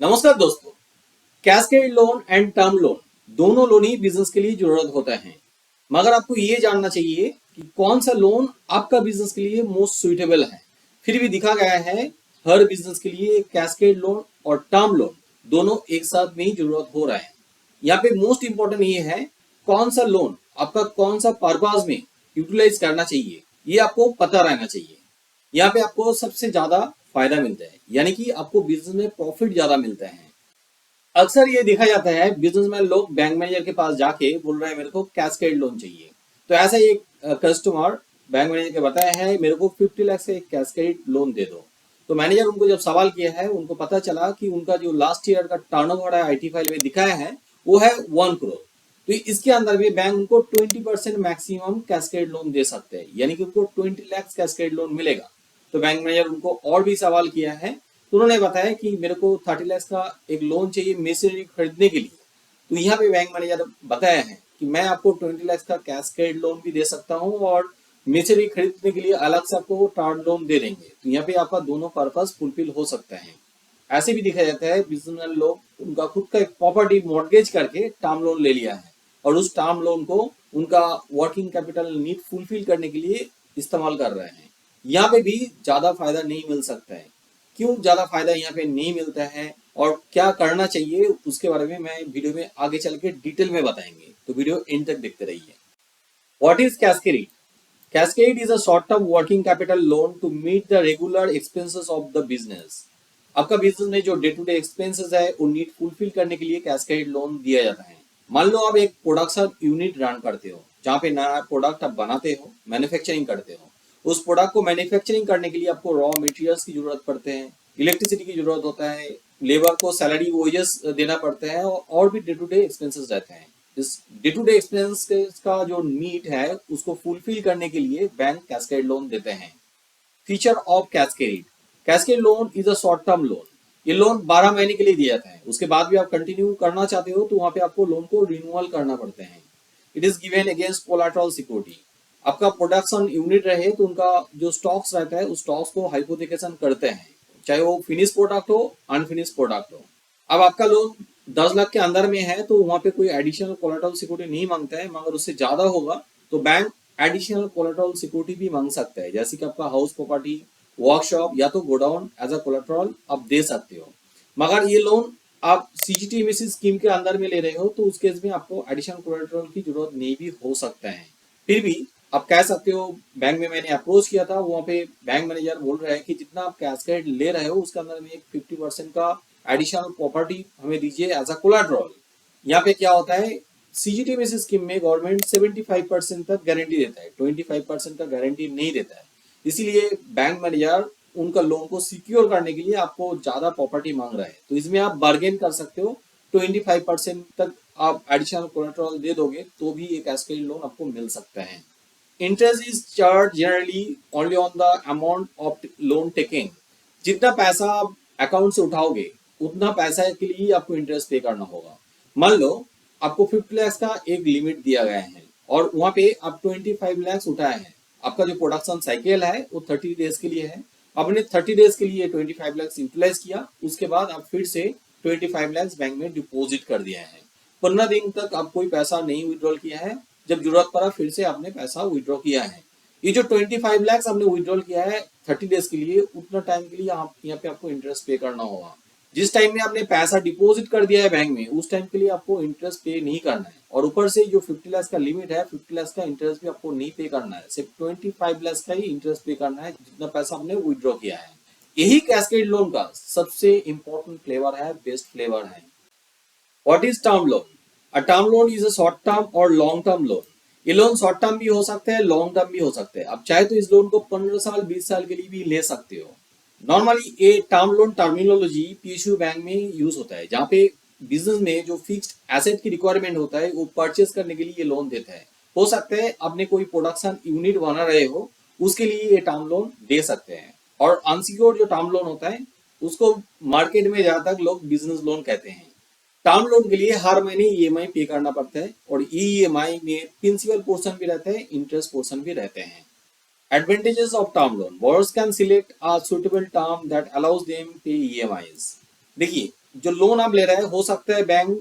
नमस्कार दोस्तों। Cascade loan and term loan दोनों लोन ही बिजनेस के लिए जरूरत होता है, मगर आपको ये जानना चाहिए कि कौन सा लोन आपका बिजनेस के लिए मोस्ट सुइटेबल है। फिर भी दिखा गया है हर बिजनेस के लिए कैस्केड लोन और टर्म लोन दोनों एक साथ में ही जरूरत हो रहा है। यहाँ पे मोस्ट इंपॉर्टेंट ये है कौन सा लोन आपका कौन सा पर्पज में यूटिलाइज करना चाहिए, ये आपको पता रहना चाहिए। यहाँ पे आपको सबसे ज्यादा फायदा मिलता है, यानी कि आपको बिजनेस में प्रॉफिट ज्यादा मिलता है। अक्सर ये देखा जाता है बिजनेसमैन लोग बैंक मैनेजर के पास जाके बोल रहे हैं मेरे को कैस्केड लोन चाहिए। तो ऐसा ही एक कस्टमर बैंक मैनेजर के बताया है मेरे को 50 लाख से एक कैस्केड लोन दे दो। तो मैनेजर उनको जब सवाल किया है उनको पता चला कि उनका जो लास्ट ईयर का टर्नओवर है आईटी फाइल में दिखाया है वो है 1 करोड़। तो इसके अंदर भी बैंक उनको 20% मैक्सिमम कैस्केड लोन दे सकते हैं, यानी कि उनको 20 लाख कैस्केड लोन मिलेगा। तो बैंक मैनेजर उनको और भी सवाल किया है, तो उन्होंने बताया कि मेरे को 30 लाख का एक लोन चाहिए मशीनरी खरीदने के लिए। तो यहाँ पे बैंक मैनेजर बताया है कि मैं आपको 20 लाख का कैस्केड लोन भी दे सकता हूँ और मशीनरी खरीदने के लिए अलग से आपको टर्म लोन दे देंगे। तो यहाँ पे आपका दोनों पर्पज फुलफिल हो सकता है। ऐसे भी दिखा जाता है बिजनेसमैन लोग उनका खुद का एक प्रॉपर्टी मॉर्गेज करके टर्म लोन ले लिया है और उस टर्म लोन को उनका वर्किंग कैपिटल नीड फुलफिल करने के लिए इस्तेमाल कर रहे हैं। यहाँ पे भी ज्यादा फायदा नहीं मिल सकता है। क्यों ज्यादा फायदा यहाँ पे नहीं मिलता है और क्या करना चाहिए उसके बारे में मैं वीडियो में आगे चल के डिटेल में बताएंगे, तो वीडियो एंड तक देखते रहिए। What is cascade? Cascade is a short term working capital loan to meet the regular expenses of the business. आपका बिजनेस में जो डे टू डे एक्सपेंसेस है वो नीड फुलफिल करने के लिए कैस्केड लोन दिया जाता है। मान लो आप एक प्रोडक्शन यूनिट रन करते हो जहाँ पे नया प्रोडक्ट आप बनाते हो, मैन्युफैक्चरिंग करते हो। उस प्रोडक्ट को मैन्युफैक्चरिंग करने के लिए आपको रॉ मटेरियल्स की जरूरत पड़ते हैं, इलेक्ट्रिसिटी की जरूरत होता है, लेबर को सैलरी वेजेस देना पड़ता है और भी डे टू डे एक्सपेंसेस रहते हैं। इस डे टू डे एक्सपेंसेस का जो नीड है उसको फुलफिल करने के लिए बैंक कैस्केड लोन देते हैं। Feature of cascade: cascade loan is a short term loan. ये लोन 12 महीने के लिए दिया जाता है, उसके बाद भी आप कंटिन्यू करना चाहते हो तो वहां पे आपको लोन को रिन्यूअल करना पड़ता है। It is given against collateral security. आपका प्रोडक्शन यूनिट रहे तो उनका जो स्टॉक्स रहता है उस स्टॉक्स को हाइपोथिकेशन करते हैं, चाहे वो फिनिश प्रोडक्ट हो अनफिनिश प्रोडक्ट हो। अब आपका लोन 10 लाख के अंदर में है तो वहां पे कोई एडिशनल कोलैटरल सिक्योरिटी नहीं मांगता है, मगर उससे ज्यादा होगा तो बैंक एडिशनल कोलैटरल सिक्योरिटी भी मांग सकता है, जैसे कि आपका हाउस प्रॉपर्टी, वर्कशॉप या तो गोडाउन एज अ कोलैटरल आप दे सकते हो। मगर ये लोन आप सीजीटीएमएससी स्कीम के अंदर में ले रहे हो तो उस केस में आपको एडिशनल कोलैटरल की जरूरत नहीं भी हो सकता है। फिर भी आप कह सकते हो बैंक में मैंने अप्रोच किया था, वहां पे बैंक मैनेजर बोल रहा है कि जितना आप कैस्केड ले रहे हो उसके अंदर में एक 50% का एडिशनल प्रॉपर्टी हमें दीजिए एज अ कोलैटरल। यहाँ पे क्या होता है, सीजीटीएमएससी स्कीम में गवर्नमेंट 75% तक गारंटी देता है, 25% का गारंटी नहीं देता है। इसीलिए बैंक मैनेजर उनका लोन को सिक्योर करने के लिए आपको ज्यादा प्रॉपर्टी मांग रहा है, तो इसमें आप बार्गेन कर सकते हो। 25% तक आप एडिशनल कोलेटरल दे दोगे तो भी एक कैस्केड लोन आपको मिल सकता है। Interest is charge generally only on the amount of loan taking. जितना पैसा आप अकाउंट से उठाओगे उतना पैसा के लिए ही आपको इंटरेस्ट पे करना होगा। मान लो आपको 50 लाख का एक लिमिट दिया गया है और वहां पे आप 25 लाख उठाए हैं। आपका जो प्रोडक्शन साइकिल है वो 30 डेज के लिए है। आपने 30 डेज के लिए 25 लाख यूटिलाइज किया, उसके बाद आप फिर से 25 लाख बैंक में डिपॉजिट कर दिया है। 15 दिन तक आप कोई पैसा नहीं विड्रॉल किया है, जब जरूरत पड़ा फिर से आपने पैसा विड्रॉ किया है। ये जो 25 लाख आपने विड्रॉल किया है 30 डेज के लिए, उतना टाइम के लिए आप यहाँ पे आपको इंटरेस्ट पे करना होगा। जिस टाइम में आपने पैसा डिपॉजिट कर दिया है बैंक में उस टाइम के लिए आपको इंटरेस्ट पे नहीं करना है, और ऊपर से जो 50 लाख का लिमिट है 50 लाख का इंटरेस्ट भी आपको नहीं पे करना है, सिर्फ 25 लाख का ही इंटरेस्ट पे करना है जितना पैसा आपने विड्रॉ किया है। यही कैस्केड लोन का सबसे इंपॉर्टेंट फ्लेवर है, बेस्ट फ्लेवर है। What is term loan? A term loan is a short term और लॉन्ग टर्म लोन। ये लोन शॉर्ट टर्म भी हो सकते हैं, लॉन्ग टर्म भी हो सकते हैं। आप चाहे तो इस लोन को 15 साल 20 साल के लिए भी ले सकते हो। नॉर्मली ये term loan terminology PSU bank में यूज होता है, जहाँ पे बिजनेस में जो फिक्स्ड एसेट की रिक्वायरमेंट होता है वो परचेस करने के लिए ये लोन देता है। हो सकता है आपने कोई प्रोडक्शन यूनिट बना रहे हो, उसके लिए ये टर्म लोन दे सकते हैं। और अनसिक्योर्ड जो टर्म लोन होता है उसको मार्केट में जहाँ तक लोग बिजनेस लोन कहते हैं। टर्म लोन के लिए हर महीने ईएमआई पे करना पड़ता है और ईएमआई में प्रिंसिपल पोर्शन भी रहता है, इंटरेस्ट पोर्शन भी रहते हैं। Advantages of term loan: borrowers can select a suitable term that allows them pay EMIs। देखिए जो लोन आप ले रहे हैं हो सकता है बैंक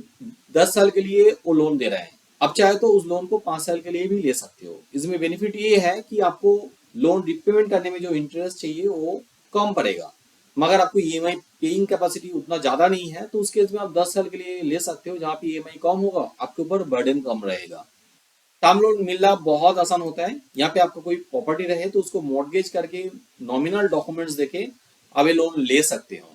10 साल के लिए वो लोन दे रहे हैं, आप चाहे तो उस लोन को 5 साल के लिए भी ले सकते हो। इसमें बेनिफिट ये है कि आपको लोन रिपेमेंट करने में जो इंटरेस्ट चाहिए वो कम पड़ेगा, मगर आपको ईएमआई पेइंग कैपेसिटी उतना ज्यादा नहीं है तो उस केस में आप 10 साल के लिए ले सकते हो, जहाँ पे ईएमआई कम होगा, आपके ऊपर बर्डन कम रहेगा। टर्म लोन मिलना बहुत आसान होता है। यहाँ पे आपका कोई प्रॉपर्टी रहे तो उसको मॉर्गेज करके नॉमिनल डॉक्यूमेंट्स देके आप ये लोन ले सकते हो।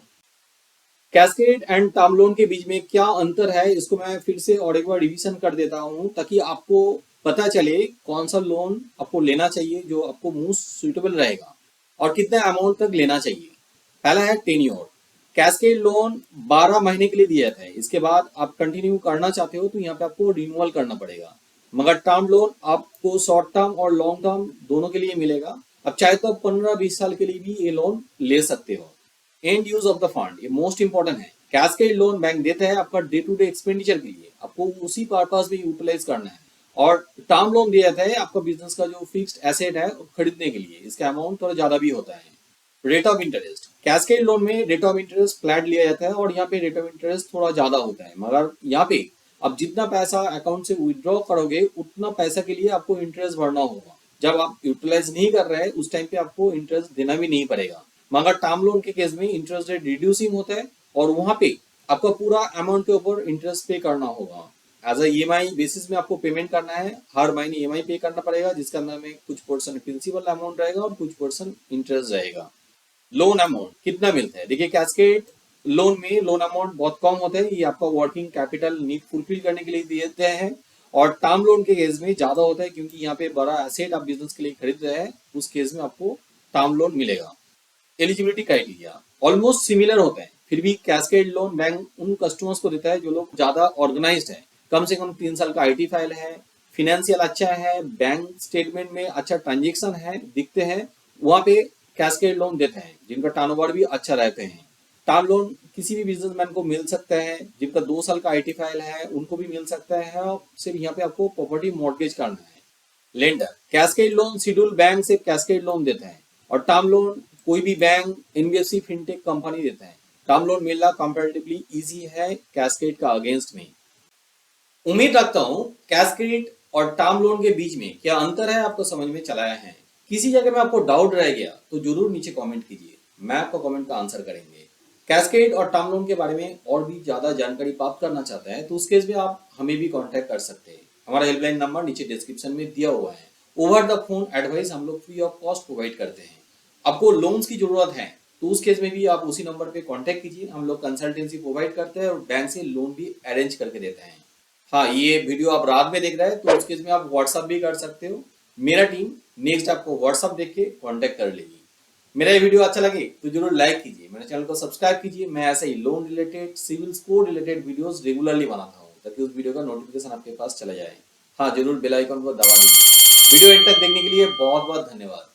कैस्केड एंड टर्म लोन के बीच में क्या अंतर है, इसको मैं फिर से और एक बार रिवीजन कर देता हूँ ताकि आपको पता चले कौन सा लोन आपको लेना चाहिए जो आपको मोस्ट सुइटेबल रहेगा और कितने अमाउंट तक लेना चाहिए। पहला है टेन्योर। कैस्केड लोन 12 महीने के लिए दिया जाता है, इसके बाद आप कंटिन्यू करना चाहते हो तो यहाँ पे आपको रिन्यूअल करना पड़ेगा। मगर टर्म लोन आपको शॉर्ट टर्म और लॉन्ग टर्म दोनों के लिए मिलेगा, आप चाहे तो 15-20 साल के लिए भी ये लोन ले सकते हो। And use of the fund ये मोस्ट इंपॉर्टेंट है। कैस्केड लोन बैंक देता है आपका डे टू डे एक्सपेंडिचर के लिए, आपको उसी पर्पस में यूटिलाइज करना है। और टर्म लोन दिया जाता है आपका बिजनेस का जो फिक्स्ड एसेट है वो खरीदने के लिए, इसका अमाउंट थोड़ा ज्यादा भी होता है। Rate of interest, cascade loan में रेट ऑफ इंटरेस्ट फ्लैट लिया जाता है और यहाँ पे रेट ऑफ इंटरेस्ट थोड़ा ज्यादा होता है, मगर यहाँ पे आप जितना पैसा अकाउंट से विड्रॉ करोगे उतना पैसा के लिए आपको इंटरेस्ट भरना होगा। जब आप यूटिलाइज नहीं कर रहे हैं उस टाइम पे आपको इंटरेस्ट देना भी नहीं पड़ेगा। मगर टर्म लोन के केस में इंटरेस्ट रेट रिड्यूसिंग होता है और वहां पे आपका पूरा अमाउंट के ऊपर इंटरेस्ट पे करना होगा। एज अ ईएमआई बेसिस में आपको पेमेंट करना है, हर महीने ईएमआई पे करना पड़ेगा जिसके अंदर में कुछ परसेंट प्रिंसिपल अमाउंट रहेगा और कुछ परसेंट इंटरेस्ट रहेगा। लोन अमाउंट कितना मिलता है, देखिए कैस्केड लोन में लोन अमाउंट बहुत कम होता है, ये आपका वर्किंग कैपिटल नीड फुलफिल करने के लिए देते हैं। और टर्म लोन के केस में ज्यादा होता है क्योंकि यहाँ पे बड़ा एसेट आप बिजनेस के लिए खरीद रहे हैं, उस केस में आपको टर्म लोन मिलेगा। एलिजिबिलिटी क्राइटेरिया ऑलमोस्ट सिमिलर होते हैं, फिर भी कैस्केड लोन बैंक उन कस्टमर्स को देता है जो लोग ज्यादा ऑर्गेनाइज्ड है, कम से कम 3 साल का आईटी फाइल है, फिनेंशियल अच्छा है, बैंक स्टेटमेंट में अच्छा ट्रांजेक्शन है दिखते हैं, वहां पे कैस्केड लोन देते हैं। जिनका टर्नओवर भी अच्छा रहते हैं। टर्म लोन किसी भी बिजनेसमैन को मिल सकता है, जिनका 2 साल का आईटी फाइल है उनको भी मिल सकता है, सिर्फ यहाँ पे आपको प्रॉपर्टी मॉर्गेज करना है। Lender, cascade loan schedule bank से कैस्केड लोन देता है और टर्म लोन कोई भी बैंक, एनबीएफसी, फिनटेक कंपनी देता है। टर्म लोन मिलना कंपैरेटिवली इजी है कैस्केड का अगेंस्ट में। उम्मीद रखता हूँ कैस्केड और टर्म लोन के बीच में क्या अंतर है आपको समझ में चलाया है। किसी जगह में आपको डाउट रह गया तो जरूर नीचे कमेंट कीजिए, मैं आपका कमेंट का आंसर करेंगे। कैस्केड और टर्म लोन के बारे में और भी ज्यादा जानकारी प्राप्त करना चाहते हैं तो उस केस में आप हमें भी कांटेक्ट कर सकते हैं। हमारा हेल्पलाइन नंबर नीचे डिस्क्रिप्शन में दिया हुआ है। ओवर द फोन एडवाइस हम लोग फ्री ऑफ कॉस्ट प्रोवाइड करते हैं। आपको लोन्स की जरूरत है तो उस केस में भी आप उसी नंबर पे कांटेक्ट कीजिए, हम लोग कंसल्टेंसी प्रोवाइड करते हैं और बैंक से लोन भी अरेंज करके देते हैं। हाँ, ये वीडियो आप रात में देख रहे हैं तो उस केस में आप व्हाट्सअप भी कर सकते हो, मेरा टीम नेक्स्ट आपको व्हाट्सअप देख के कॉन्टेक्ट कर लेगी। मेरा ये वीडियो अच्छा लगे तो जरूर लाइक कीजिए, मेरे चैनल को सब्सक्राइब कीजिए। मैं ऐसे ही loan related, CIBIL score related videos regularly बनाता हूँ ताकि उस वीडियो का नोटिफिकेशन आपके पास चला जाए। हाँ, जरूर बेल आइकन को दबा दीजिए। वीडियो एंड तक देखने के लिए बहुत बहुत धन्यवाद।